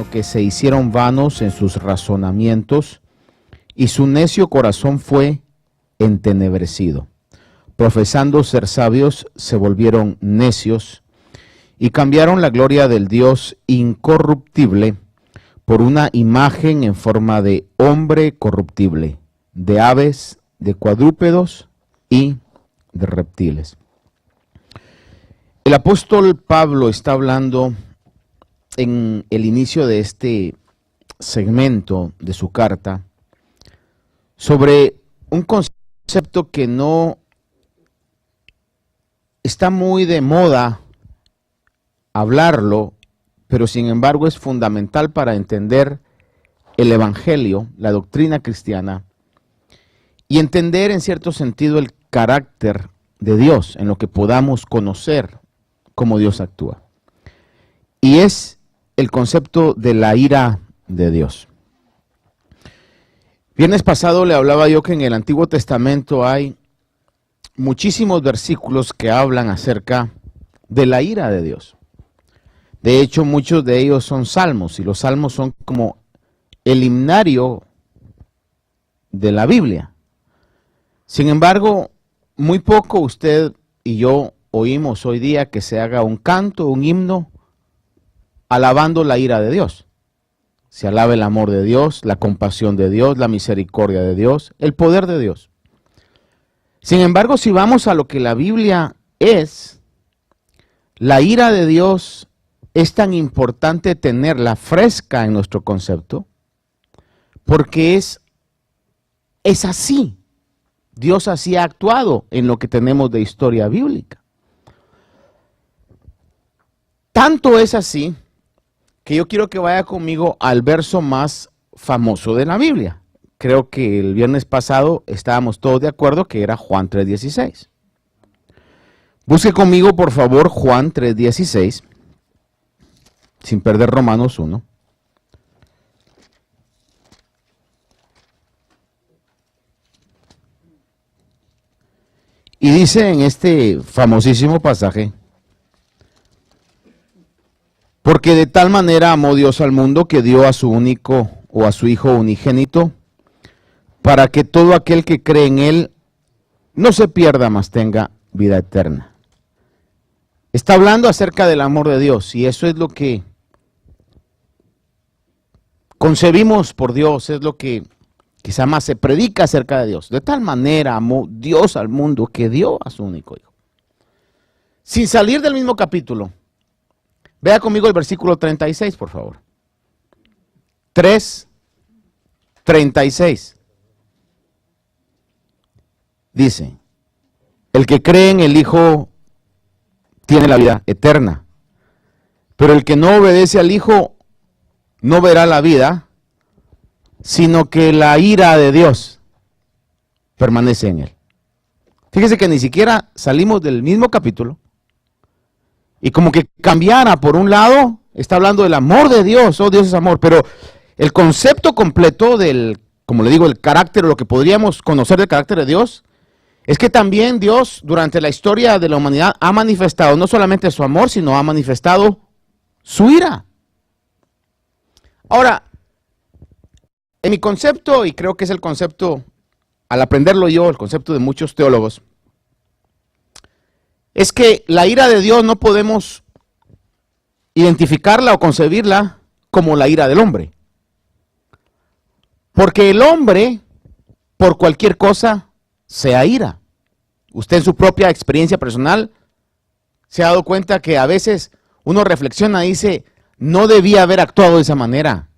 porque se hicieron vanos en sus razonamientos, y su necio corazón fue entenebrecido. Profesando ser sabios, se volvieron necios, y cambiaron la gloria del Dios incorruptible por una imagen en forma de hombre corruptible, de aves, de cuadrúpedos y de reptiles. El apóstol Pablo está hablando en el inicio de este segmento de su carta sobre un concepto que no está muy de moda hablarlo, pero sin embargo es fundamental para entender el evangelio, la doctrina cristiana, y entender en cierto sentido el carácter de Dios, en lo que podamos conocer cómo Dios actúa. Y es el concepto de la ira de Dios. Viernes pasado le hablaba yo que en el Antiguo Testamento hay muchísimos versículos que hablan acerca de la ira de Dios. De hecho, muchos de ellos son salmos, y los salmos son como el himnario de la Biblia. Sin embargo, muy poco usted y yo oímos hoy día que se haga un canto, un himno, alabando la ira de Dios. Se alaba el amor de Dios, la compasión de Dios, la misericordia de Dios, el poder de Dios. Sin embargo, si vamos a lo que la Biblia es, la ira de Dios es tan importante tenerla fresca en nuestro concepto, porque es así. Dios así ha actuado en lo que tenemos de historia bíblica. Tanto es así que yo quiero que vaya conmigo al verso más famoso de la Biblia. Creo que el viernes pasado estábamos todos de acuerdo que era Juan 3:16. Busque conmigo, por favor, Juan 3:16, sin perder Romanos 1. Y dice en este famosísimo pasaje: porque de tal manera amó Dios al mundo que dio a su único o a su Hijo unigénito, para que todo aquel que cree en Él no se pierda, mas tenga vida eterna. Está hablando acerca del amor de Dios, y eso es lo que concebimos por Dios, es lo que quizá más se predica acerca de Dios. De tal manera amó Dios al mundo que dio a su único Hijo. Sin salir del mismo capítulo, vea conmigo el versículo 36, por favor. 3:36. Dice: el que cree en el Hijo tiene la vida eterna, pero el que no obedece al Hijo no verá la vida, sino que la ira de Dios permanece en él. Fíjese que ni siquiera salimos del mismo capítulo, y como que cambiara. Por un lado, está hablando del amor de Dios, oh, Dios es amor, pero el concepto completo del, como le digo, el carácter, o lo que podríamos conocer del carácter de Dios, es que también Dios durante la historia de la humanidad ha manifestado no solamente su amor, sino ha manifestado su ira. Ahora, en mi concepto, y creo que es el concepto, al aprenderlo yo, el concepto de muchos teólogos, es que la ira de Dios no podemos identificarla o concebirla como la ira del hombre. Porque el hombre, por cualquier cosa, se aira. Usted en su propia experiencia personal se ha dado cuenta que a veces uno reflexiona y dice: no debía haber actuado de esa manera.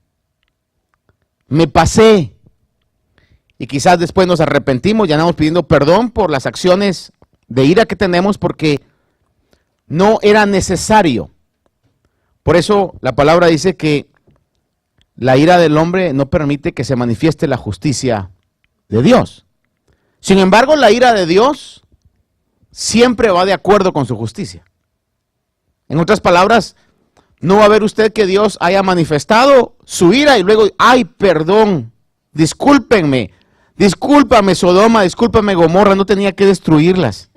Me pasé. Y quizás después nos arrepentimos y andamos pidiendo perdón por las acciones de ira que tenemos, porque no era necesario. Por eso la palabra dice que la ira del hombre no permite que se manifieste la justicia de Dios. Sin embargo, la ira de Dios siempre va de acuerdo con su justicia. En otras palabras, no va a ver usted que Dios haya manifestado su ira y luego: ay, perdón, discúlpenme, discúlpame Sodoma, discúlpame Gomorra, no tenía que destruirlas.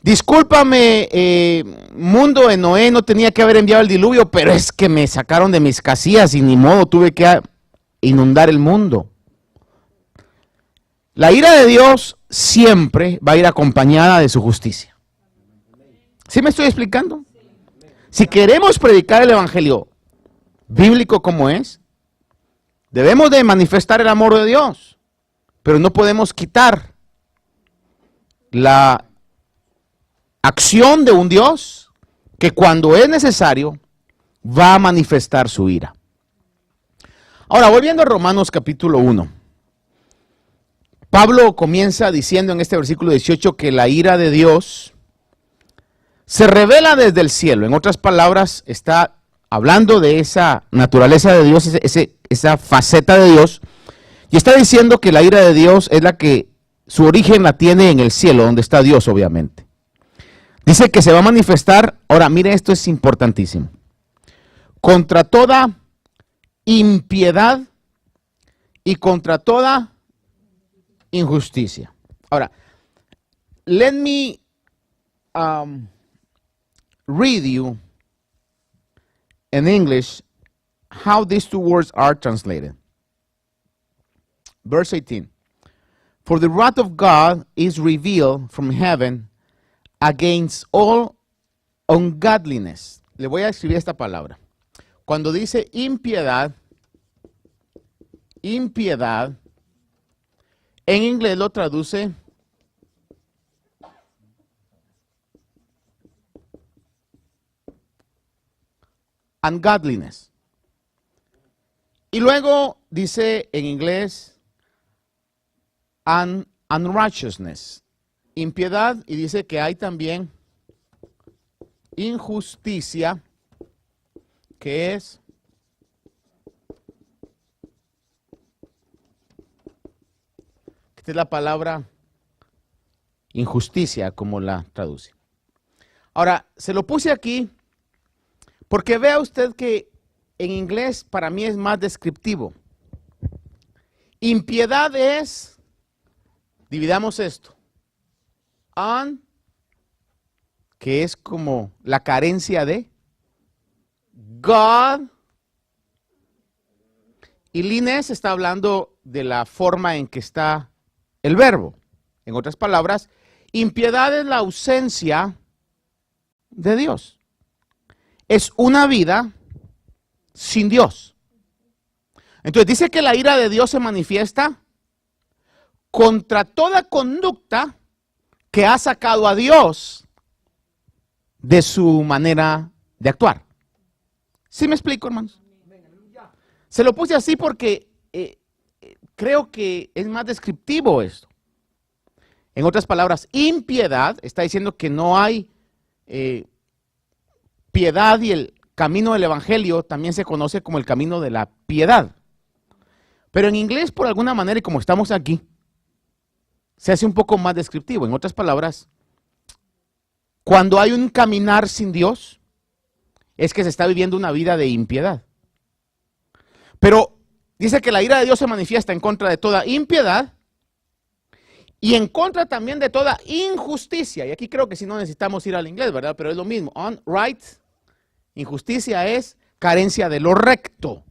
Discúlpame, mundo de Noé, no tenía que haber enviado el diluvio, pero es que me sacaron de mis casillas y ni modo, tuve que inundar el mundo. La ira de Dios siempre va a ir acompañada de su justicia. ¿Sí me estoy explicando? Si queremos predicar el evangelio bíblico como es, debemos de manifestar el amor de Dios, pero no podemos quitar la acción de un Dios que cuando es necesario va a manifestar su ira. Ahora, volviendo a Romanos capítulo 1. Pablo comienza diciendo en este versículo 18 que la ira de Dios se revela desde el cielo. En otras palabras, está hablando de esa naturaleza de Dios, esa faceta de Dios, y está diciendo que la ira de Dios es la que su origen la tiene en el cielo, donde está Dios, obviamente. Dice que se va a manifestar, ahora mire, esto es importantísimo, contra toda impiedad y contra toda injusticia. Ahora, let me read you in English how these two words are translated. Verse 18. For the wrath of God is revealed from heaven against all ungodliness. Le voy a escribir esta palabra. Cuando dice impiedad, impiedad, en inglés lo traduce ungodliness. Y luego dice en inglés unrighteousness, impiedad, y dice que hay también injusticia, que es esta es la palabra injusticia, como la traduce. Ahora, se lo puse aquí porque vea usted que en inglés para mí es más descriptivo. Impiedad es, dividamos esto, que es como la carencia de God, y lines está hablando de la forma en que está el verbo. En otras palabras, impiedad es la ausencia de Dios. Es una vida sin Dios. Entonces dice que la ira de Dios se manifiesta contra toda conducta que ha sacado a Dios de su manera de actuar. ¿Sí me explico, hermanos? Se lo puse así porque creo que es más descriptivo esto. En otras palabras, impiedad está diciendo que no hay piedad, y el camino del evangelio también se conoce como el camino de la piedad. Pero en inglés, por alguna manera, y como estamos aquí, se hace un poco más descriptivo. En otras palabras, cuando hay un caminar sin Dios, es que se está viviendo una vida de impiedad. Pero dice que la ira de Dios se manifiesta en contra de toda impiedad y en contra también de toda injusticia. Y aquí creo que si no necesitamos ir al inglés, ¿verdad? Pero es lo mismo. Unright, injusticia es carencia de lo recto.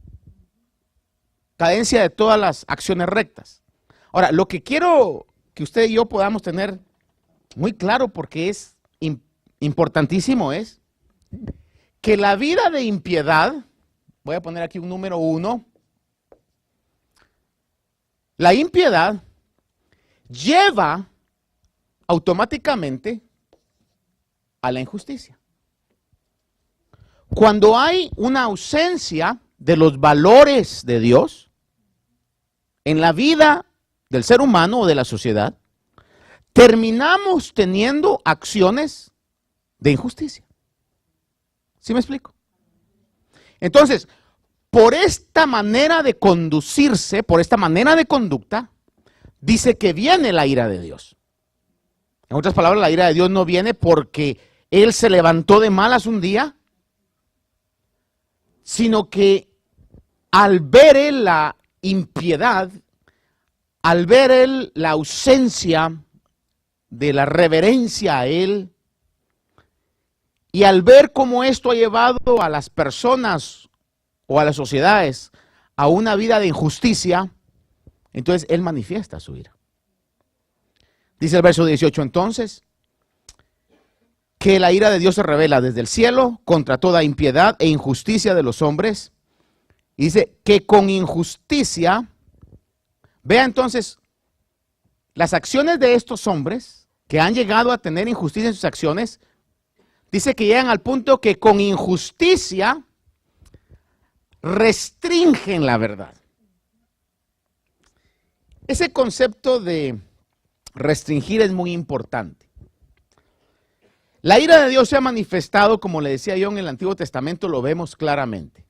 Carencia de todas las acciones rectas. Ahora, lo que quiero que usted y yo podamos tener muy claro, porque es importantísimo, es que la vida de impiedad, voy a poner aquí un número 1, la impiedad lleva automáticamente a la injusticia. Cuando hay una ausencia de los valores de Dios en la vida del ser humano o de la sociedad, terminamos teniendo acciones de injusticia. ¿Sí me explico? Entonces, por esta manera de conducirse, por esta manera de conducta, dice que viene la ira de Dios. En otras palabras, la ira de Dios no viene porque Él se levantó de malas un día, sino que al ver Él la impiedad, al ver Él la ausencia de la reverencia a Él Y al ver cómo esto ha llevado a las personas o a las sociedades a una vida de injusticia, entonces Él manifiesta su ira. Dice el verso 18, entonces, que la ira de Dios se revela desde el cielo contra toda impiedad e injusticia de los hombres. Y dice que con injusticia, vea entonces, las acciones de estos hombres que han llegado a tener injusticia en sus acciones, dice que llegan al punto que con injusticia restringen la verdad. Ese concepto de restringir es muy importante. La ira de Dios se ha manifestado, como le decía yo, en el Antiguo Testamento lo vemos claramente.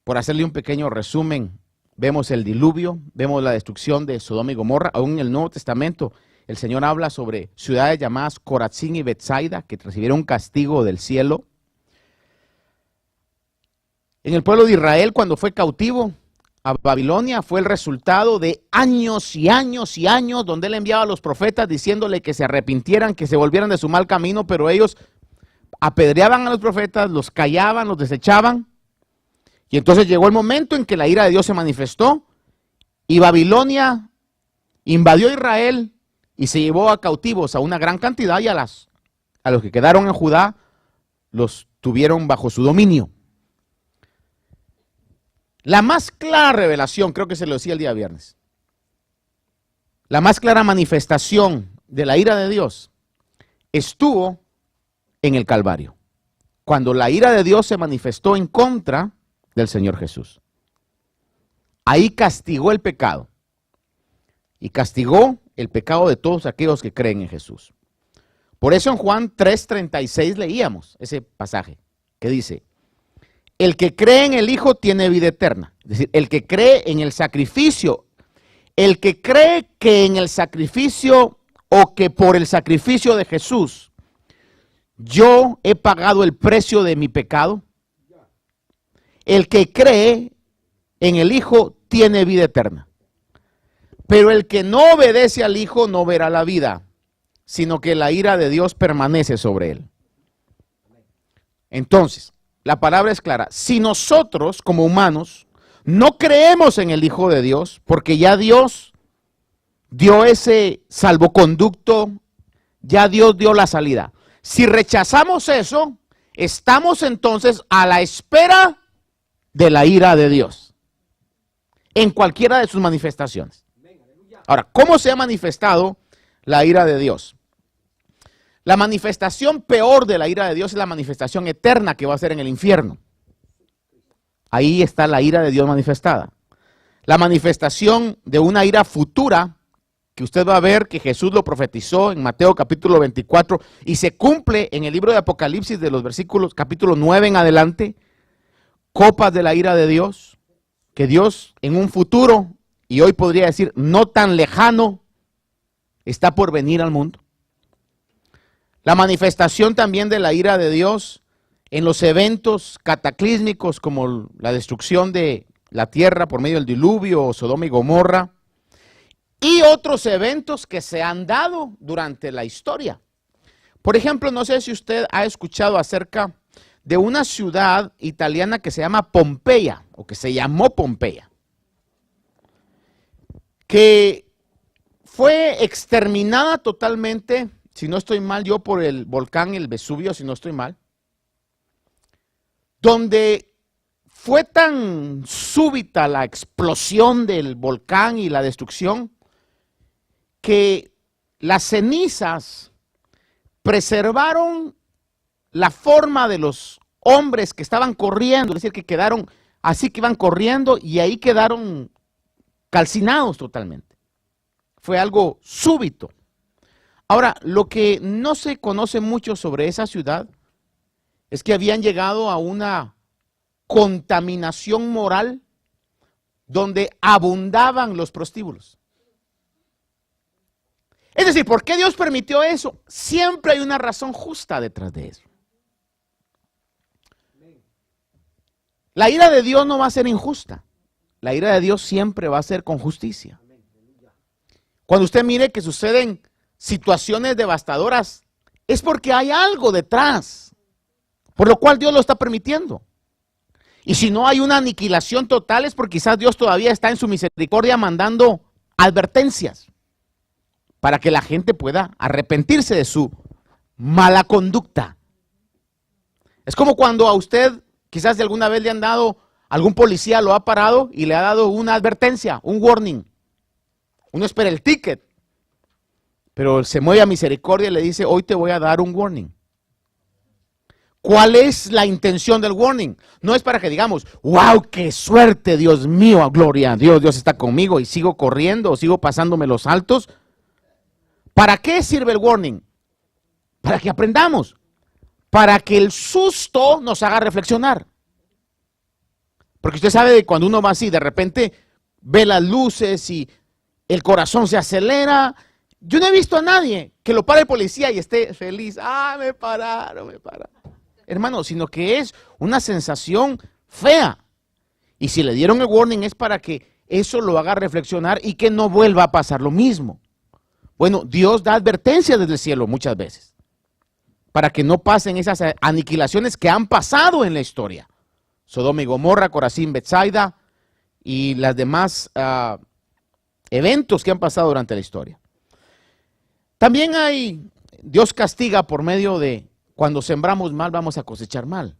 Por hacerle un pequeño resumen, vemos el diluvio, vemos la destrucción de Sodoma y Gomorra. Aún en el Nuevo Testamento el Señor habla sobre ciudades llamadas Corazín y Betsaida que recibieron un castigo del cielo. En el pueblo de Israel, cuando fue cautivo a Babilonia, fue el resultado de años y años y años donde Él enviaba a los profetas diciéndole que se arrepintieran, que se volvieran de su mal camino, pero ellos apedreaban a los profetas, los callaban, los desechaban. Y entonces llegó el momento en que la ira de Dios se manifestó y Babilonia invadió Israel y se llevó a cautivos a una gran cantidad y a los que quedaron en Judá los tuvieron bajo su dominio. La más clara revelación, creo que se lo decía el día viernes, la más clara manifestación de la ira de Dios estuvo en el Calvario, cuando la ira de Dios se manifestó en contra del Señor Jesús. Ahí castigó el pecado y castigó el pecado de todos aquellos que creen en Jesús. Por eso en Juan 3:36 leíamos ese pasaje que dice: el que cree en el Hijo tiene vida eterna. Es decir, el que cree en el sacrificio, el que cree que en el sacrificio o que por el sacrificio de Jesús yo he pagado el precio de mi pecado, el que cree en el Hijo tiene vida eterna. Pero el que no obedece al Hijo no verá la vida, sino que la ira de Dios permanece sobre él. Entonces, la palabra es clara. Si nosotros, como humanos, no creemos en el Hijo de Dios, porque ya Dios dio ese salvoconducto, ya Dios dio la salida. Si rechazamos eso, estamos entonces a la espera de la ira de Dios, en cualquiera de sus manifestaciones. Ahora, ¿cómo se ha manifestado la ira de Dios? La manifestación peor de la ira de Dios es la manifestación eterna que va a ser en el infierno. Ahí está la ira de Dios manifestada. La manifestación de una ira futura, que usted va a ver que Jesús lo profetizó en Mateo capítulo 24 y se cumple en el libro de Apocalipsis de los versículos capítulo 9 en adelante, copas de la ira de Dios, que Dios en un futuro, y hoy podría decir no tan lejano, está por venir al mundo. La manifestación también de la ira de Dios en los eventos cataclísmicos como la destrucción de la tierra por medio del diluvio o Sodoma y Gomorra y otros eventos que se han dado durante la historia. Por ejemplo, no sé si usted ha escuchado acerca de una ciudad italiana que se llama Pompeya o que se llamó Pompeya, que fue exterminada totalmente, si no estoy mal, yo por el volcán el Vesubio, si no estoy mal, donde fue tan súbita la explosión del volcán y la destrucción que las cenizas preservaron la forma de los hombres que estaban corriendo, es decir, que quedaron así, que iban corriendo y ahí quedaron calcinados totalmente. Fue algo súbito. Ahora, lo que no se conoce mucho sobre esa ciudad es que habían llegado a una contaminación moral donde abundaban los prostíbulos. Es decir, ¿por qué Dios permitió eso? Siempre hay una razón justa detrás de eso. La ira de Dios no va a ser injusta. La ira de Dios siempre va a ser con justicia. Cuando usted mire que suceden situaciones devastadoras es porque hay algo detrás, por lo cual Dios lo está permitiendo. Y si no hay una aniquilación total es porque quizás Dios todavía está en su misericordia mandando advertencias para que la gente pueda arrepentirse de su mala conducta. Es como cuando a usted quizás de alguna vez le han dado, algún policía lo ha parado y le ha dado una advertencia, un warning. Uno espera el ticket, pero se mueve a misericordia y le dice, hoy te voy a dar un warning. ¿Cuál es la intención del warning? No es para que digamos, wow, qué suerte, Dios mío, gloria a Dios, Dios está conmigo y sigo corriendo o sigo pasándome los saltos. ¿Para qué sirve el warning? Para que aprendamos, para que el susto nos haga reflexionar. Porque usted sabe que cuando uno va así, de repente ve las luces y el corazón se acelera. Yo no he visto a nadie que lo pare el policía y esté feliz. Ah, me pararon. Hermano, sino que es una sensación fea. Y si le dieron el warning es para que eso lo haga reflexionar y que no vuelva a pasar lo mismo. Bueno, Dios da advertencia desde el cielo muchas veces, para que no pasen esas aniquilaciones que han pasado en la historia. Sodoma y Gomorra, Corazín, Betsaida y las demás eventos que han pasado durante la historia. También Dios castiga por medio de, cuando sembramos mal vamos a cosechar mal.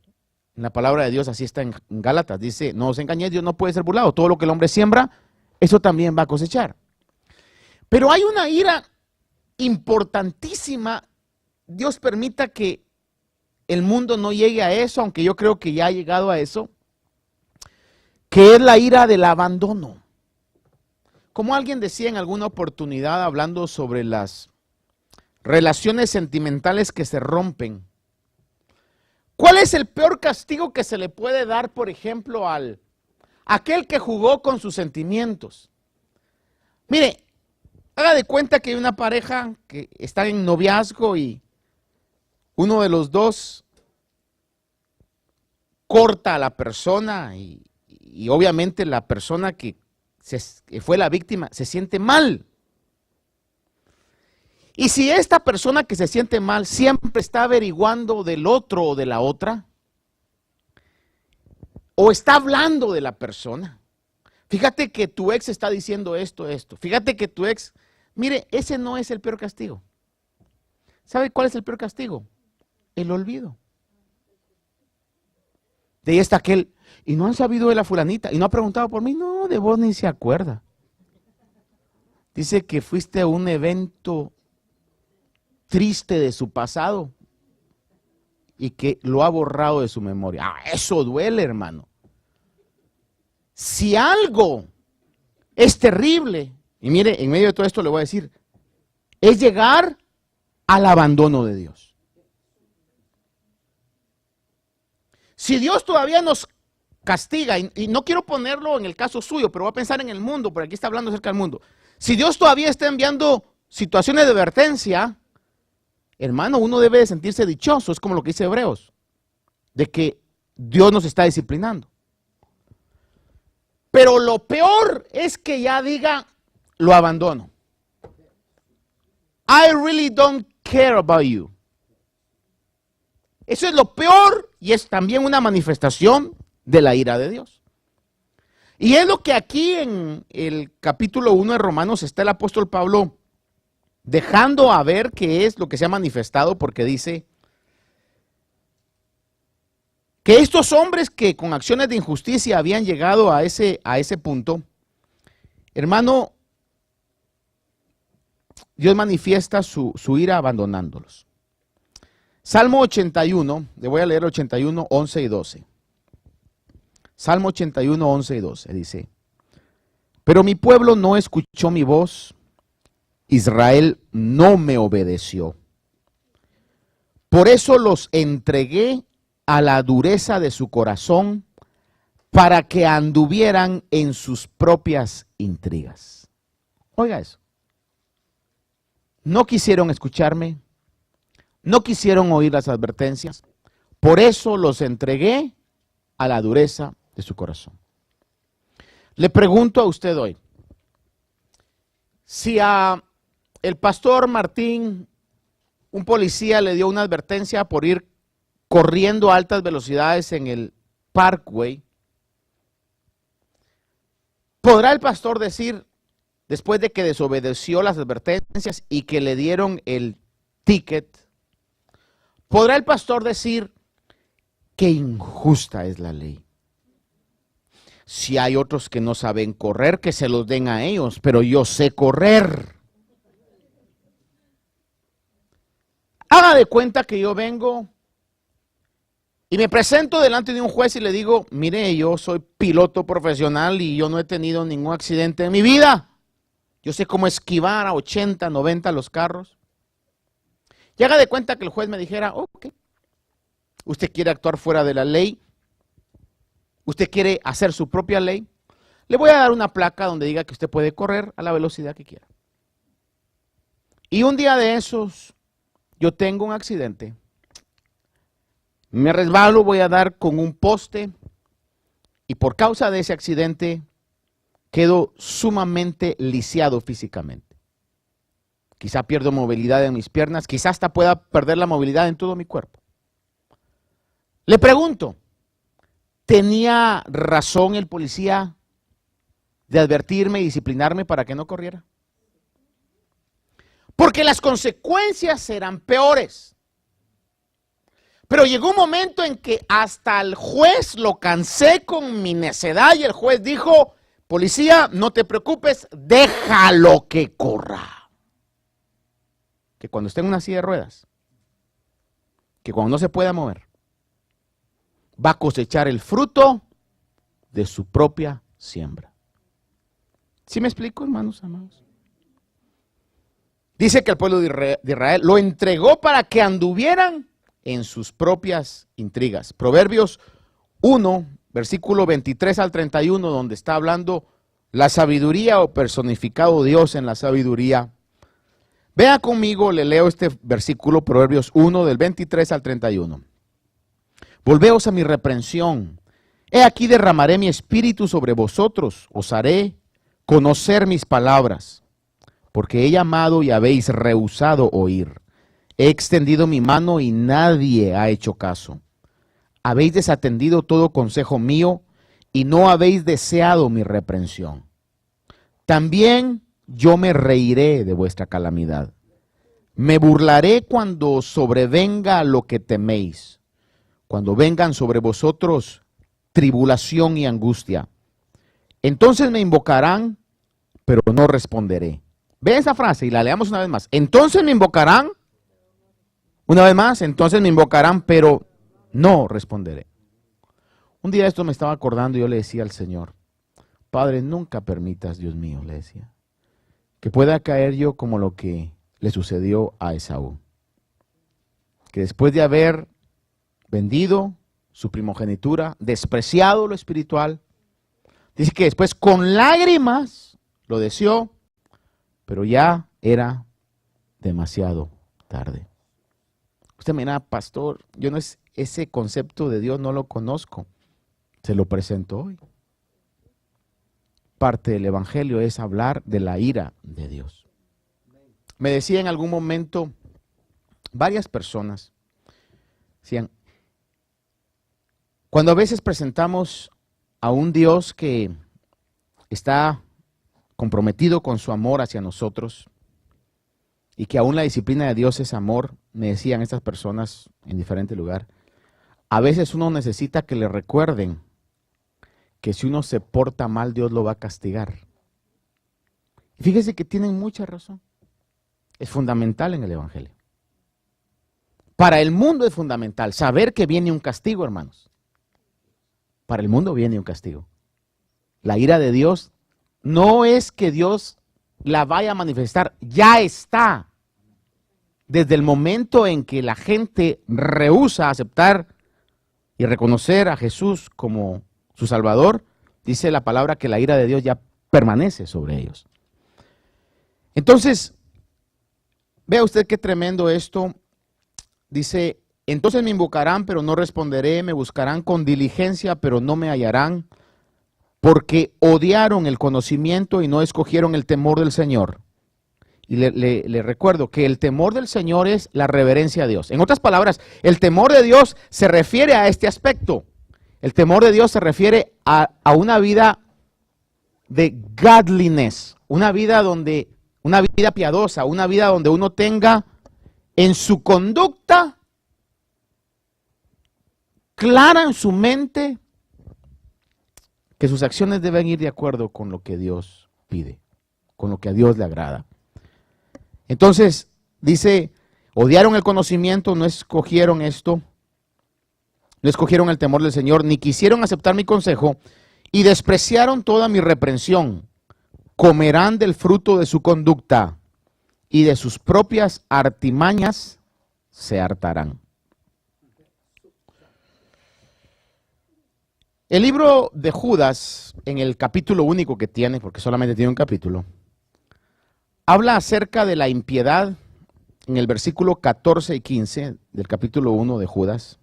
En la palabra de Dios así está en Gálatas, dice, no os engañéis, Dios no puede ser burlado. Todo lo que el hombre siembra, eso también va a cosechar. Pero hay una ira importantísima. Dios permita que el mundo no llegue a eso, aunque yo creo que ya ha llegado a eso, que es la ira del abandono. Como alguien decía en alguna oportunidad hablando sobre las relaciones sentimentales que se rompen, ¿cuál es el peor castigo que se le puede dar, por ejemplo, aquel que jugó con sus sentimientos? Mire, haga de cuenta que hay una pareja que está en noviazgo y uno de los dos corta a la persona y obviamente la persona que fue la víctima se siente mal. Y si esta persona que se siente mal siempre está averiguando del otro o de la otra, o está hablando de la persona, fíjate que tu ex está diciendo esto, fíjate que tu ex, mire, ese no es el peor castigo. ¿Sabe cuál es el peor castigo? El olvido. De ahí está aquel, y no han sabido de la fulanita, y no ha preguntado por mí, no, de vos ni se acuerda. Dice que fuiste a un evento triste de su pasado y que lo ha borrado de su memoria. Ah, eso duele, hermano. Si algo es terrible, y mire, en medio de todo esto le voy a decir, es llegar al abandono de Dios. Si Dios todavía nos castiga, y no quiero ponerlo en el caso suyo, pero voy a pensar en el mundo, porque aquí está hablando acerca del mundo. Si Dios todavía está enviando situaciones de advertencia, hermano, uno debe de sentirse dichoso, es como lo que dice Hebreos, de que Dios nos está disciplinando. Pero lo peor es que ya diga, lo abandono. I really don't care about you. Eso es lo peor y es también una manifestación de la ira de Dios. Y es lo que aquí en el capítulo 1 de Romanos está el apóstol Pablo dejando a ver qué es lo que se ha manifestado, porque dice que estos hombres que con acciones de injusticia habían llegado a ese punto, hermano, Dios manifiesta su ira abandonándolos. Salmo 81, le voy a leer 81, 11 y 12. Salmo 81, 11 y 12 dice, pero mi pueblo no escuchó mi voz, Israel no me obedeció. Por eso los entregué a la dureza de su corazón para que anduvieran en sus propias intrigas. Oiga eso. No quisieron escucharme, no quisieron oír las advertencias, por eso los entregué a la dureza de su corazón. Le pregunto a usted hoy, si a el pastor Martín un policía le dio una advertencia por ir corriendo a altas velocidades en el Parkway. ¿Podrá el pastor decir, después de que desobedeció las advertencias y que le dieron el ticket, podrá el pastor decir, qué injusta es la ley? Si hay otros que no saben correr, que se los den a ellos, pero yo sé correr. Haga de cuenta que yo vengo y me presento delante de un juez y le digo, mire, yo soy piloto profesional y yo no he tenido ningún accidente en mi vida. Yo sé cómo esquivar a 80, 90 los carros. Y haga de cuenta que el juez me dijera, ok, usted quiere actuar fuera de la ley, usted quiere hacer su propia ley, le voy a dar una placa donde diga que usted puede correr a la velocidad que quiera. Y un día de esos, yo tengo un accidente, me resbalo, voy a dar con un poste y por causa de ese accidente quedo sumamente lisiado físicamente. Quizá pierdo movilidad en mis piernas, quizá hasta pueda perder la movilidad en todo mi cuerpo. Le pregunto, ¿tenía razón el policía de advertirme y disciplinarme para que no corriera? Porque las consecuencias serán peores. Pero llegó un momento en que hasta el juez lo cansé con mi necedad y el juez dijo, policía, no te preocupes, déjalo que corra. Que cuando esté en una silla de ruedas, que cuando no se pueda mover, va a cosechar el fruto de su propia siembra. ¿Sí me explico, hermanos amados? Dice que el pueblo de Israel lo entregó para que anduvieran en sus propias intrigas. Proverbios 1, versículo 23 al 31, donde está hablando la sabiduría o personificado Dios en la sabiduría. Vea conmigo, le leo este versículo, Proverbios 1, del 23 al 31. Volveos a mi reprensión. He aquí derramaré mi espíritu sobre vosotros, os haré conocer mis palabras, porque he llamado y habéis rehusado oír. He extendido mi mano y nadie ha hecho caso. Habéis desatendido todo consejo mío y no habéis deseado mi reprensión. También yo me reiré de vuestra calamidad. Me burlaré cuando sobrevenga lo que teméis, cuando vengan sobre vosotros tribulación y angustia. Entonces me invocarán, pero no responderé. Ve esa frase y la leamos una vez más. Entonces me invocarán, una vez más, entonces me invocarán, pero no responderé. Un día esto me estaba acordando y yo le decía al Señor, Padre, nunca permitas, Dios mío, le decía, que pueda caer yo como lo que le sucedió a Esaú. Que después de haber vendido su primogenitura, despreciado lo espiritual, dice que después con lágrimas lo deseó, pero ya era demasiado tarde. Usted me dirá, pastor, yo no es ese concepto de Dios, no lo conozco. Se lo presento hoy. Parte del evangelio es hablar de la ira de Dios. Me decía en algún momento, varias personas, decían, cuando a veces presentamos a un Dios que está comprometido con su amor hacia nosotros y que aún la disciplina de Dios es amor, me decían estas personas en diferente lugar, a veces uno necesita que le recuerden que si uno se porta mal, Dios lo va a castigar. Y fíjese que tienen mucha razón. Es fundamental en el evangelio. Para el mundo es fundamental saber que viene un castigo, hermanos. Para el mundo viene un castigo. La ira de Dios no es que Dios la vaya a manifestar, ya está. Desde el momento en que la gente rehúsa aceptar y reconocer a Jesús como su Salvador, dice la palabra que la ira de Dios ya permanece sobre ellos. Entonces, vea usted qué tremendo esto. Dice, entonces me invocarán, pero no responderé, me buscarán con diligencia, pero no me hallarán, porque odiaron el conocimiento y no escogieron el temor del Señor. Y le recuerdo que el temor del Señor es la reverencia a Dios. En otras palabras, el temor de Dios se refiere a este aspecto. El temor de Dios se refiere a una vida de godliness, una vida piadosa, una vida donde uno tenga en su conducta clara en su mente que sus acciones deben ir de acuerdo con lo que Dios pide, con lo que a Dios le agrada. Entonces, dice, odiaron el conocimiento, no escogieron esto, no escogieron el temor del Señor, ni quisieron aceptar mi consejo, y despreciaron toda mi reprensión. Comerán del fruto de su conducta, y de sus propias artimañas se hartarán. El libro de Judas, en el capítulo único que tiene, porque solamente tiene un capítulo, habla acerca de la impiedad en el versículo 14 y 15 del capítulo 1 de Judas.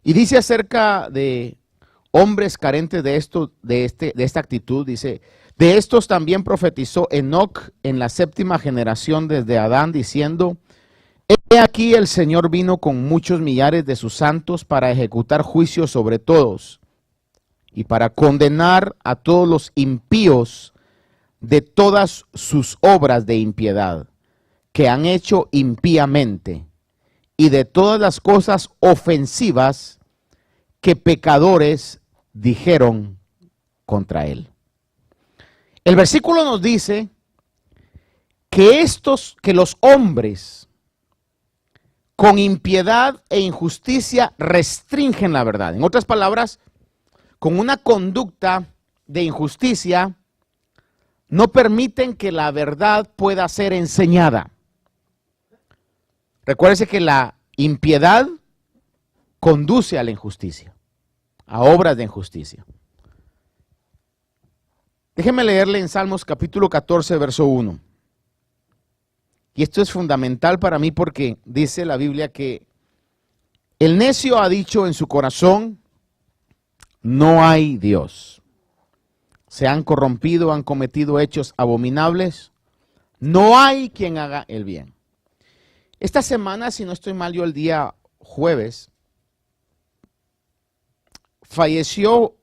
Y dice acerca de hombres carentes de esta actitud, dice, de estos también profetizó Enoc en la 7ª generación desde Adán, diciendo, he aquí el Señor vino con muchos millares de sus santos para ejecutar juicio sobre todos y para condenar a todos los impíos de todas sus obras de impiedad que han hecho impíamente y de todas las cosas ofensivas que pecadores dijeron contra él. El versículo nos dice que los hombres con impiedad e injusticia restringen la verdad. En otras palabras, con una conducta de injusticia, no permiten que la verdad pueda ser enseñada. Recuérdese que la impiedad conduce a la injusticia, a obras de injusticia. Déjeme leerle en Salmos capítulo 14, verso 1. Y esto es fundamental para mí porque dice la Biblia que el necio ha dicho en su corazón, no hay Dios. Se han corrompido, han cometido hechos abominables. No hay quien haga el bien. Esta semana, si no estoy mal, yo el día jueves, falleció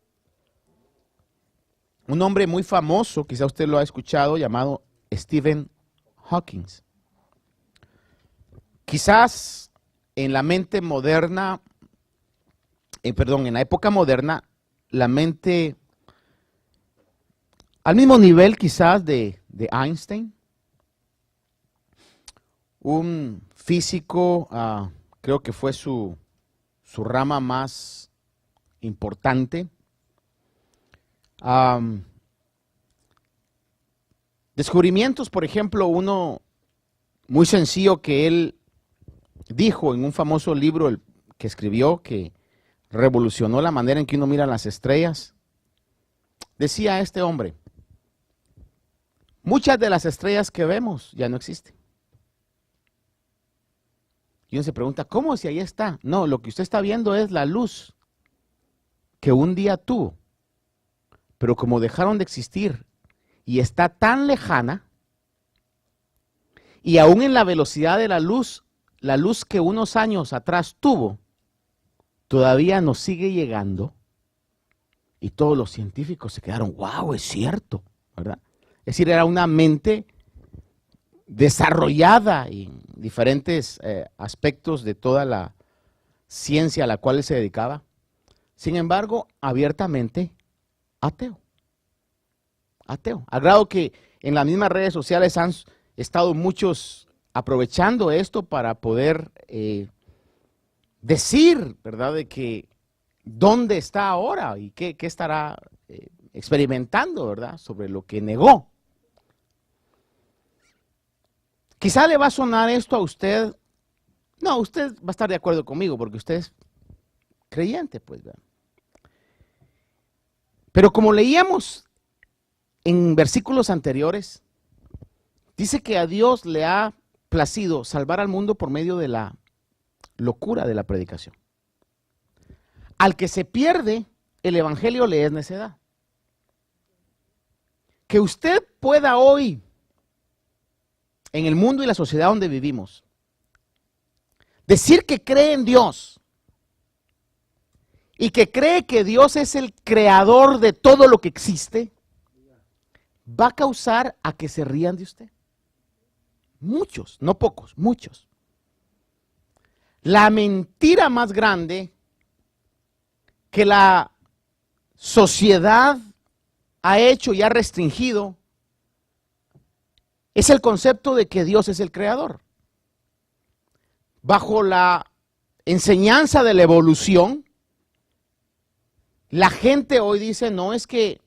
un hombre muy famoso, quizá usted lo ha escuchado, llamado Stephen Hawking. Quizás en la mente moderna, en la época moderna, la mente al mismo nivel quizás de Einstein, un físico, creo que fue su rama más importante. Descubrimientos, por ejemplo, uno muy sencillo que él dijo en un famoso libro que escribió, que revolucionó la manera en que uno mira las estrellas. Decía este hombre, muchas de las estrellas que vemos ya no existen. Y uno se pregunta, ¿cómo si ahí está? No, lo que usted está viendo es la luz que un día tuvo, pero como dejaron de existir y está tan lejana, y aún en la velocidad de la luz que unos años atrás tuvo, todavía nos sigue llegando, y todos los científicos se quedaron, wow, es cierto, ¿verdad? Es decir, era una mente desarrollada en diferentes aspectos de toda la ciencia a la cual él se dedicaba. Sin embargo, abiertamente ateo. Ateo. Al grado que en las mismas redes sociales han estado muchos aprovechando esto para poder decir, ¿verdad?, de que dónde está ahora y qué estará experimentando, ¿verdad?, sobre lo que negó. Quizá le va a sonar esto a usted. No, usted va a estar de acuerdo conmigo porque usted es creyente, pues, ¿verdad? Pero como leíamos en versículos anteriores, dice que a Dios le ha placido salvar al mundo por medio de la locura de la predicación. Al que se pierde, el evangelio le es necedad. Que usted pueda hoy en el mundo y la sociedad donde vivimos, decir que cree en Dios y que cree que Dios es el creador de todo lo que existe, va a causar a que se rían de usted. Muchos, no pocos, muchos. La mentira más grande que la sociedad ha hecho y ha restringido es el concepto de que Dios es el creador. Bajo la enseñanza de la evolución, la gente hoy dice, no, es que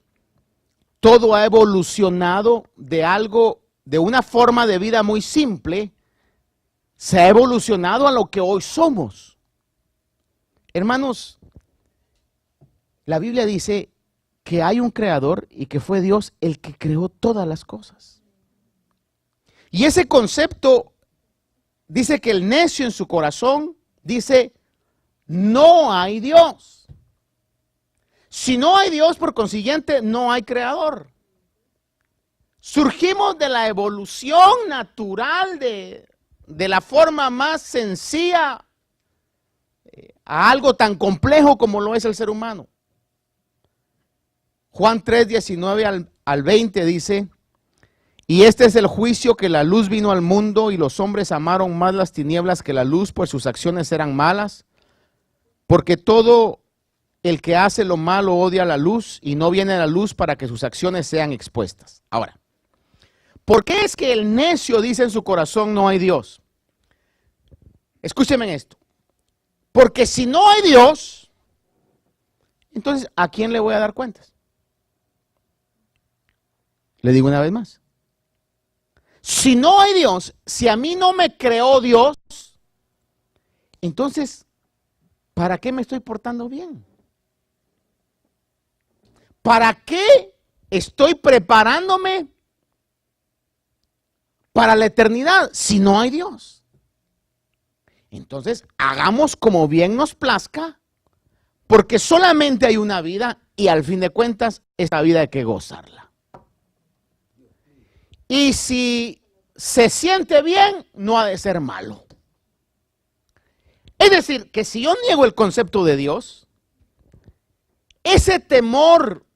todo ha evolucionado de algo, de una forma de vida muy simple, se ha evolucionado a lo que hoy somos. Hermanos, la Biblia dice que hay un creador y que fue Dios el que creó todas las cosas. Y ese concepto dice que el necio en su corazón dice, no hay Dios. Si no hay Dios, por consiguiente, no hay creador. Surgimos de la evolución natural de la forma más sencilla a algo tan complejo como lo es el ser humano. Juan 3, 19 al 20 dice, y este es el juicio, que la luz vino al mundo y los hombres amaron más las tinieblas que la luz, pues sus acciones eran malas, porque todo el que hace lo malo odia la luz y no viene a la luz para que sus acciones sean expuestas. Ahora, ¿por qué es que el necio dice en su corazón no hay Dios? Escúcheme en esto. Porque si no hay Dios, entonces ¿a quién le voy a dar cuentas? Le digo una vez más. Si no hay Dios, si a mí no me creó Dios, entonces, ¿para qué me estoy portando bien? ¿Para qué estoy preparándome para la eternidad si no hay Dios? Entonces, hagamos como bien nos plazca, porque solamente hay una vida y al fin de cuentas, esta vida hay que gozarla. Y si se siente bien, no ha de ser malo. Es decir, que si yo niego el concepto de Dios, ese temor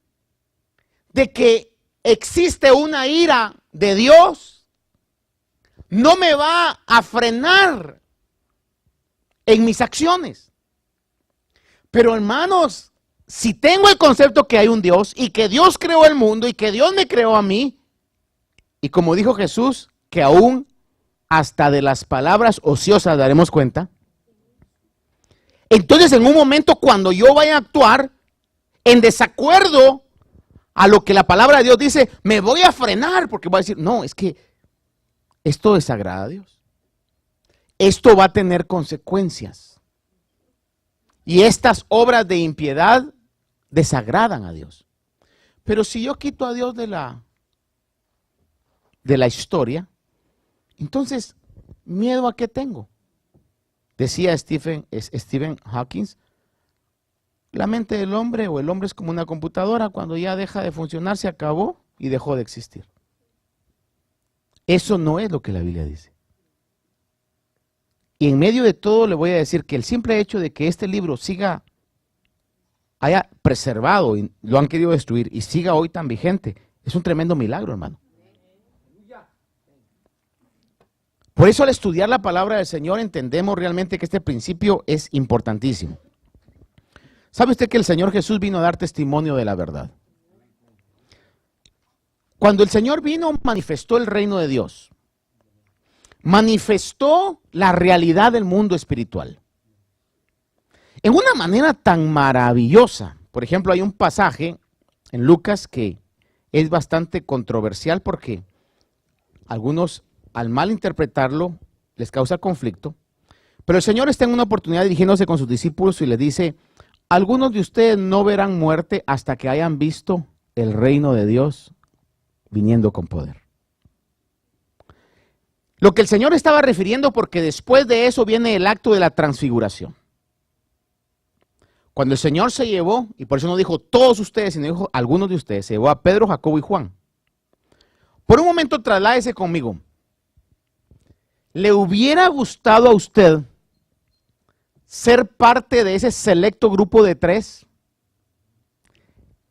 de que existe una ira de Dios no me va a frenar en mis acciones. Pero hermanos, si tengo el concepto que hay un Dios y que Dios creó el mundo y que Dios me creó a mí, y como dijo Jesús, que aún hasta de las palabras ociosas daremos cuenta, entonces en un momento cuando yo vaya a actuar en desacuerdo a lo que la palabra de Dios dice, me voy a frenar porque voy a decir, no, es que esto desagrada a Dios. Esto va a tener consecuencias. Y estas obras de impiedad desagradan a Dios. Pero si yo quito a Dios de la historia, entonces, ¿miedo a qué tengo? Decía Stephen Hawking, la mente del hombre o el hombre es como una computadora, cuando ya deja de funcionar se acabó y dejó de existir. Eso no es lo que la Biblia dice. Y en medio de todo le voy a decir que el simple hecho de que este libro haya preservado y lo han querido destruir y siga hoy tan vigente, es un tremendo milagro, hermano. Por eso al estudiar la palabra del Señor entendemos realmente que este principio es importantísimo. ¿Sabe usted que el Señor Jesús vino a dar testimonio de la verdad? Cuando el Señor vino, manifestó el reino de Dios. Manifestó la realidad del mundo espiritual. En una manera tan maravillosa. Por ejemplo, hay un pasaje en Lucas que es bastante controversial porque algunos, al mal interpretarlo, les causa conflicto. Pero el Señor está en una oportunidad dirigiéndose con sus discípulos y les dice, algunos de ustedes no verán muerte hasta que hayan visto el reino de Dios viniendo con poder. Lo que el Señor estaba refiriendo, porque después de eso viene el acto de la transfiguración. Cuando el Señor se llevó, y por eso no dijo todos ustedes, sino dijo algunos de ustedes, se llevó a Pedro, Jacobo y Juan. Por un momento trasládese conmigo ¿Le hubiera gustado a usted ser parte de ese selecto grupo de 3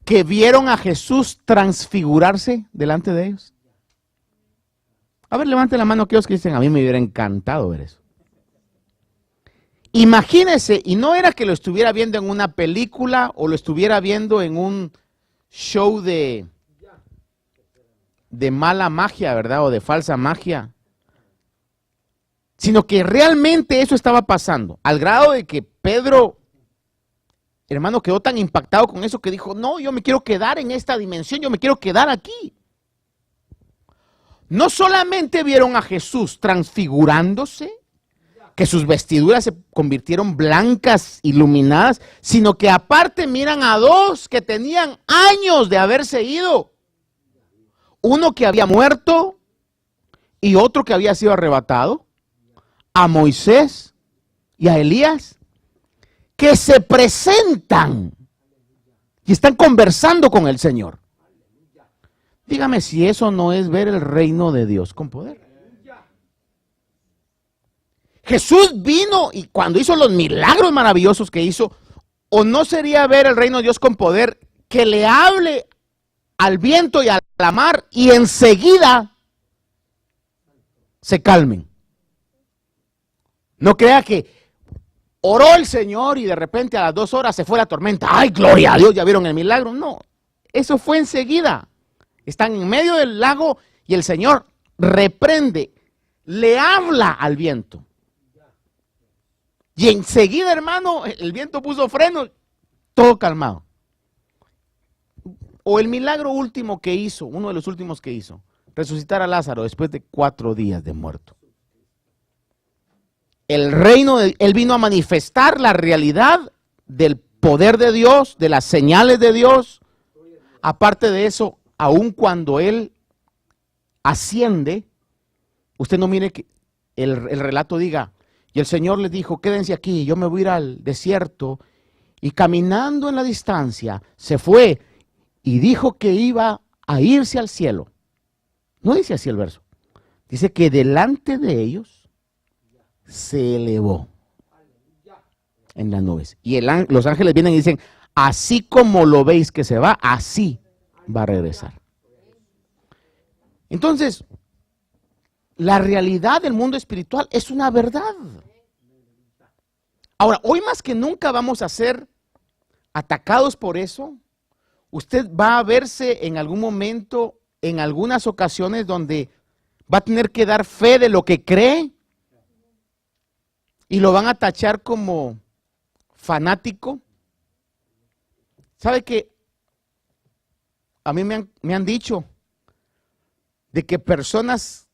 que vieron a Jesús transfigurarse delante de ellos? A ver, levanten la mano aquellos que dicen, a mí me hubiera encantado ver eso. Imagínense, y no era que lo estuviera viendo en una película o lo estuviera viendo en un show de mala magia, ¿verdad? O de falsa magia. Sino que realmente eso estaba pasando, al grado de que Pedro, hermano, quedó tan impactado con eso que dijo, no, yo me quiero quedar en esta dimensión, yo me quiero quedar aquí. No solamente vieron a Jesús transfigurándose, que sus vestiduras se convirtieron blancas, iluminadas, sino que aparte miran a 2 que tenían años de haberse ido. Uno que había muerto y otro que había sido arrebatado, a Moisés y a Elías, que se presentan y están conversando con el Señor. Dígame si eso no es ver el reino de Dios con poder. Jesús vino y cuando hizo los milagros maravillosos que hizo, ¿o no sería ver el reino de Dios con poder que le hable al viento y a la mar y enseguida se calmen? No crea que oró el Señor y de repente a las 2 horas se fue la tormenta. ¡Ay, gloria a Dios! ¿Ya vieron el milagro? No, eso fue enseguida. Están en medio del lago y el Señor reprende, le habla al viento. Y enseguida, hermano, el viento puso freno, todo calmado. O el milagro último que hizo, uno de los últimos que hizo, resucitar a Lázaro después de 4 días de muerto. El reino, él vino a manifestar la realidad del poder de Dios, de las señales de Dios. Aparte de eso, aun cuando él asciende, usted no mire que el relato diga, y el Señor les dijo, quédense aquí, yo me voy a ir al desierto, y caminando en la distancia, se fue y dijo que iba a irse al cielo. No dice así el verso, dice que delante de ellos se elevó en las nubes. Y los ángeles vienen y dicen, así como lo veis que se va, así va a regresar. Entonces, la realidad del mundo espiritual es una verdad. Ahora, hoy más que nunca vamos a ser atacados por eso. Usted va a verse en algún momento, en algunas ocasiones donde va a tener que dar fe de lo que cree y lo van a tachar como fanático. ¿Sabe qué? A mí me han dicho de que personas,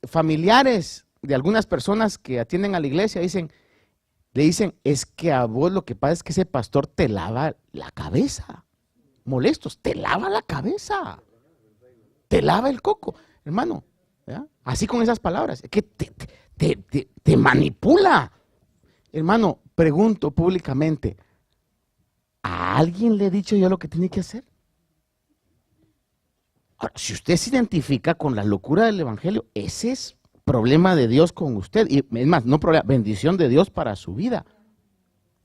familiares de algunas personas que atienden a la iglesia, le dicen, es que a vos lo que pasa es que ese pastor te lava la cabeza. Molestos, te lava la cabeza. Te lava el coco. Hermano, ¿ya? Así con esas palabras, es que te manipula. Hermano, pregunto públicamente, ¿a alguien le he dicho yo lo que tiene que hacer? Ahora, si usted se identifica con la locura del evangelio, ese es problema de Dios con usted. Y es más, no problema, bendición de Dios para su vida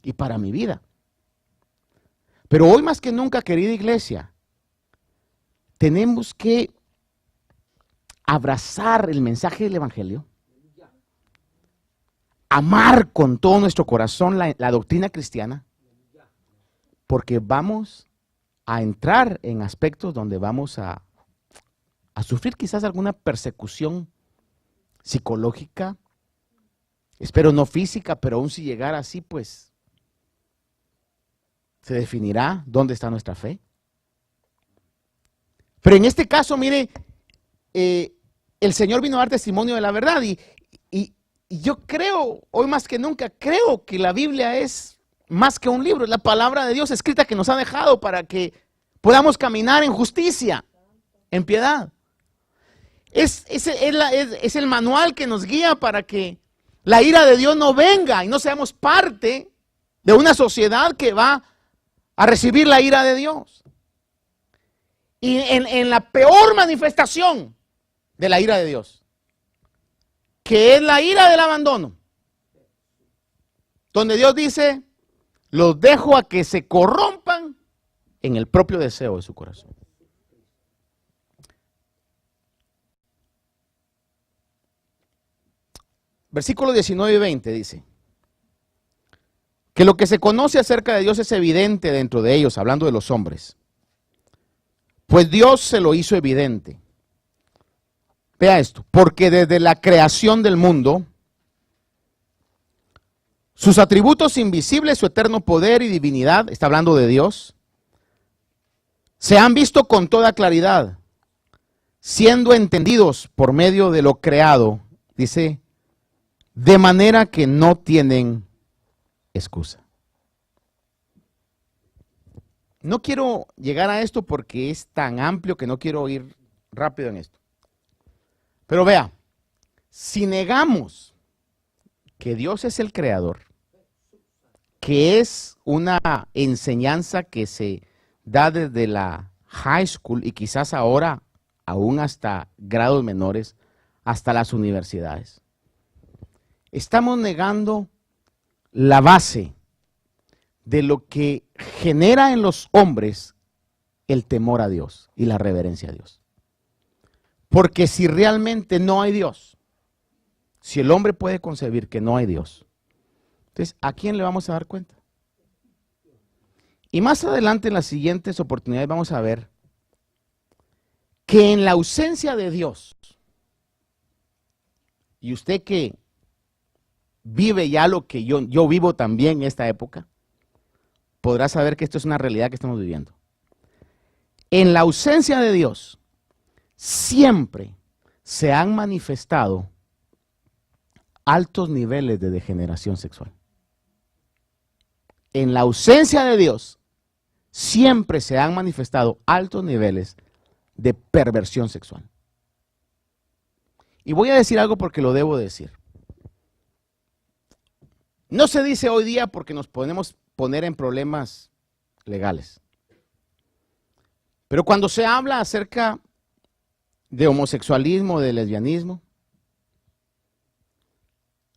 y para mi vida. Pero hoy más que nunca, querida iglesia, tenemos que abrazar el mensaje del evangelio, amar con todo nuestro corazón la doctrina cristiana, porque vamos a entrar en aspectos donde vamos a sufrir quizás alguna persecución psicológica, espero no física, pero aún si llegara así, pues se definirá dónde está nuestra fe. Pero en este caso, mire, el Señor vino a dar testimonio de la verdad y yo creo, hoy más que nunca, creo que la Biblia es más que un libro, es la palabra de Dios escrita que nos ha dejado para que podamos caminar en justicia, en piedad. Es el manual que nos guía para que la ira de Dios no venga y no seamos parte de una sociedad que va a recibir la ira de Dios. Y en la peor manifestación de la ira de Dios, que es la ira del abandono. Donde Dios dice, los dejo a que se corrompan en el propio deseo de su corazón. Versículos 19 y 20 dice, que lo que se conoce acerca de Dios es evidente dentro de ellos, hablando de los hombres. Pues Dios se lo hizo evidente. Vea esto, porque desde la creación del mundo, sus atributos invisibles, su eterno poder y divinidad, está hablando de Dios, se han visto con toda claridad, siendo entendidos por medio de lo creado, dice, de manera que no tienen excusa. No quiero llegar a esto porque es tan amplio que no quiero ir rápido en esto. Pero vea, si negamos que Dios es el creador, que es una enseñanza que se da desde la high school y quizás ahora aún hasta grados menores, hasta las universidades, estamos negando la base de lo que genera en los hombres el temor a Dios y la reverencia a Dios. Porque si realmente no hay Dios, si el hombre puede concebir que no hay Dios, entonces, ¿a quién le vamos a dar cuenta? Y más adelante en las siguientes oportunidades vamos a ver que en la ausencia de Dios, y usted que vive ya lo que yo vivo también en esta época, podrá saber que esto es una realidad que estamos viviendo. En la ausencia de Dios, siempre se han manifestado altos niveles de degeneración sexual. En la ausencia de Dios, siempre se han manifestado altos niveles de perversión sexual. Y voy a decir algo porque lo debo decir. No se dice hoy día porque nos podemos poner en problemas legales. Pero cuando se habla acerca de homosexualismo, de lesbianismo,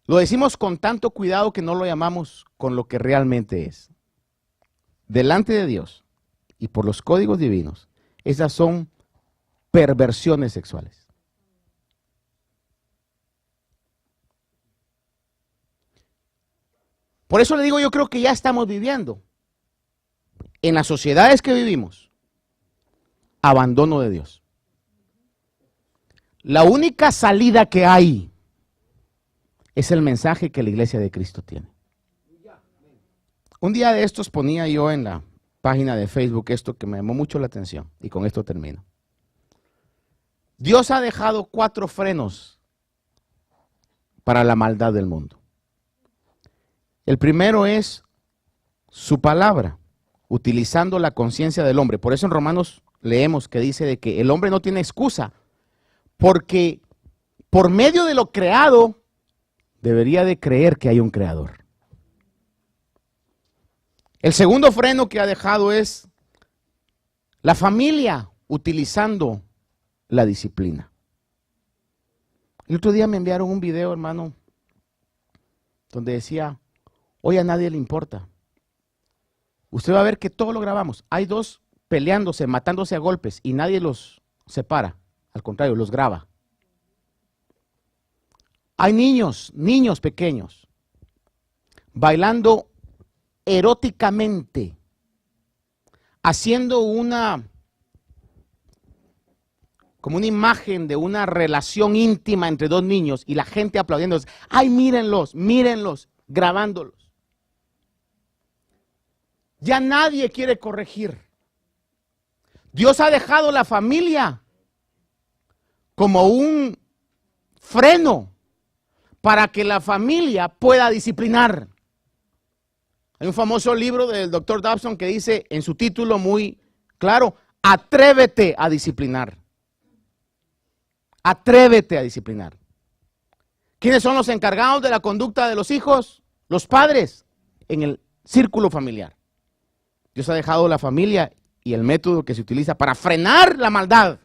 lo decimos con tanto cuidado que no lo llamamos con lo que realmente es. Delante de Dios y por los códigos divinos, esas son perversiones sexuales. Por eso le digo, yo creo que ya estamos viviendo en las sociedades que vivimos abandono de Dios. La única salida que hay es el mensaje que la iglesia de Cristo tiene. Un día de estos ponía yo en la página de Facebook esto que me llamó mucho la atención y con esto termino. Dios ha dejado 4 frenos para la maldad del mundo. El primero es su palabra, utilizando la conciencia del hombre. Por eso en Romanos leemos que dice de que el hombre no tiene excusa, porque por medio de lo creado debería de creer que hay un creador. El segundo freno que ha dejado es la familia, utilizando la disciplina. El otro día me enviaron un video, hermano, donde decía, hoy a nadie le importa. Usted va a ver que todo lo grabamos. Hay 2 peleándose, matándose a golpes y nadie los separa. Al contrario, los graba. Hay niños pequeños, bailando eróticamente, haciendo como una imagen de una relación íntima entre 2 niños y la gente aplaudiendo. ¡Ay, mírenlos, mírenlos! Grabándolos. Ya nadie quiere corregir. Dios ha dejado la familia como un freno para que la familia pueda disciplinar. Hay un famoso libro del Dr. Dobson que dice en su título muy claro, atrévete a disciplinar. Atrévete a disciplinar. ¿Quiénes son los encargados de la conducta de los hijos? Los padres en el círculo familiar. Dios ha dejado la familia y el método que se utiliza para frenar la maldad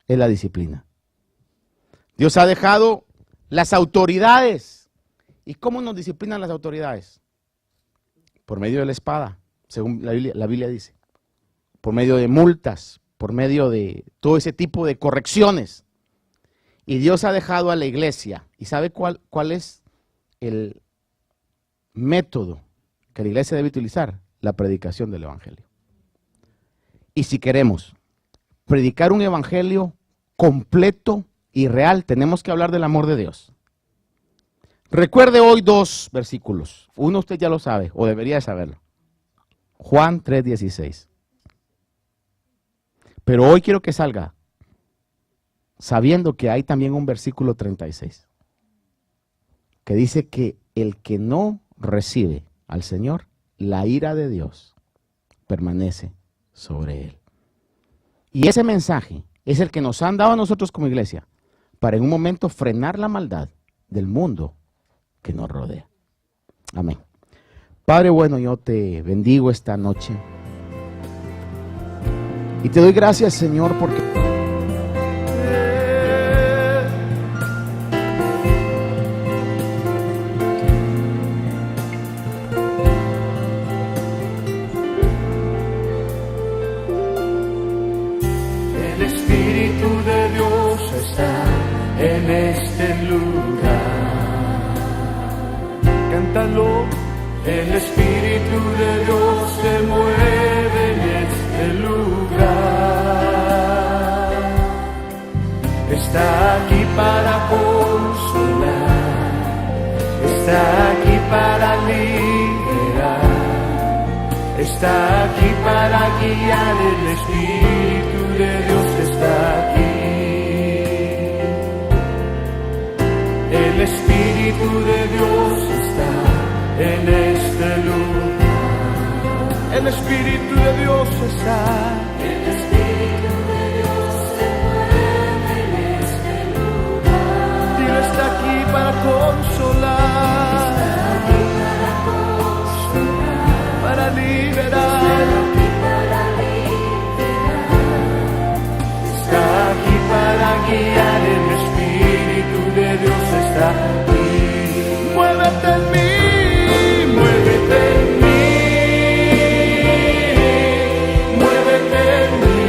es la disciplina. Dios ha dejado Las autoridades. ¿Y cómo nos disciplinan las autoridades? Por medio de la espada, según la Biblia dice. Por medio de multas, por medio de todo ese tipo de correcciones. Y Dios ha dejado a la iglesia. ¿Y sabe cuál es el método que la iglesia debe utilizar? La predicación del evangelio. Y si queremos predicar un evangelio completo y real, tenemos que hablar del amor de Dios. Recuerde hoy 2 versículos. Uno usted ya lo sabe, o debería de saberlo. Juan 3:16. Pero hoy quiero que salga sabiendo que hay también un versículo 36. Que dice que el que no recibe al Señor, la ira de Dios permanece sobre él. Y ese mensaje es el que nos han dado a nosotros como iglesia para en un momento frenar la maldad del mundo que nos rodea. Amén. Padre bueno, yo te bendigo esta noche y te doy gracias, Señor, porque el Espíritu de Dios está en este lugar. Cántalo. El Espíritu de Dios se mueve en este lugar. Está aquí para consolar, está aquí para liberar, está aquí para guiar. El Espíritu de Dios está aquí. El Espíritu de Dios está en este lugar. El Espíritu de Dios está. El Espíritu de Dios se mueve en este lugar. Dios está aquí para consolar, está aquí para consolar, para liberar, está aquí para guiar. El Espíritu de Dios está aquí. Muévete en mí. Muévete en mí, muévete en mí,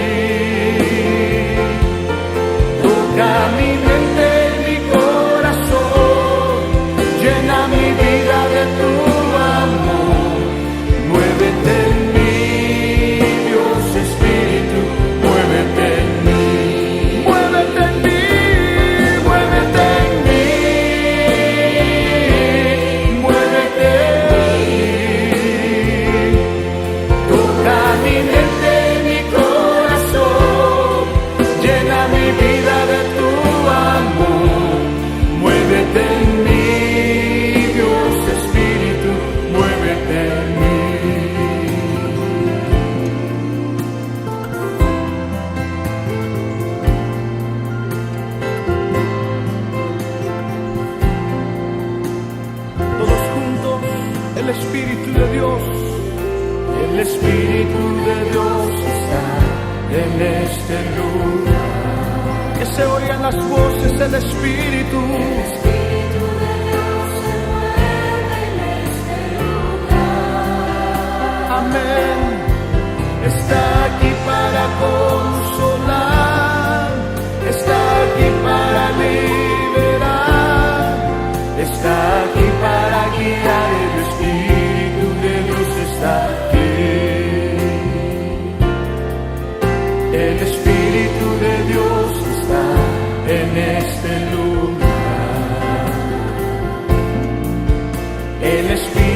toca mi mente, mi corazón, llena mi vida de tu amor. Muévete en mí, Dios Espíritu, muévete en mí, muévete en mí, muévete en mí, muévete en mí. El Espíritu de Dios, el Espíritu de Dios está en este lugar. Que se oigan las voces del Espíritu. El Espíritu de Dios se mueve en este lugar. Amén. Está aquí para consolar, está aquí para liberar, está aquí para guiar. El Espíritu de Dios está aquí. El Espíritu de Dios está en este lugar. El Espíritu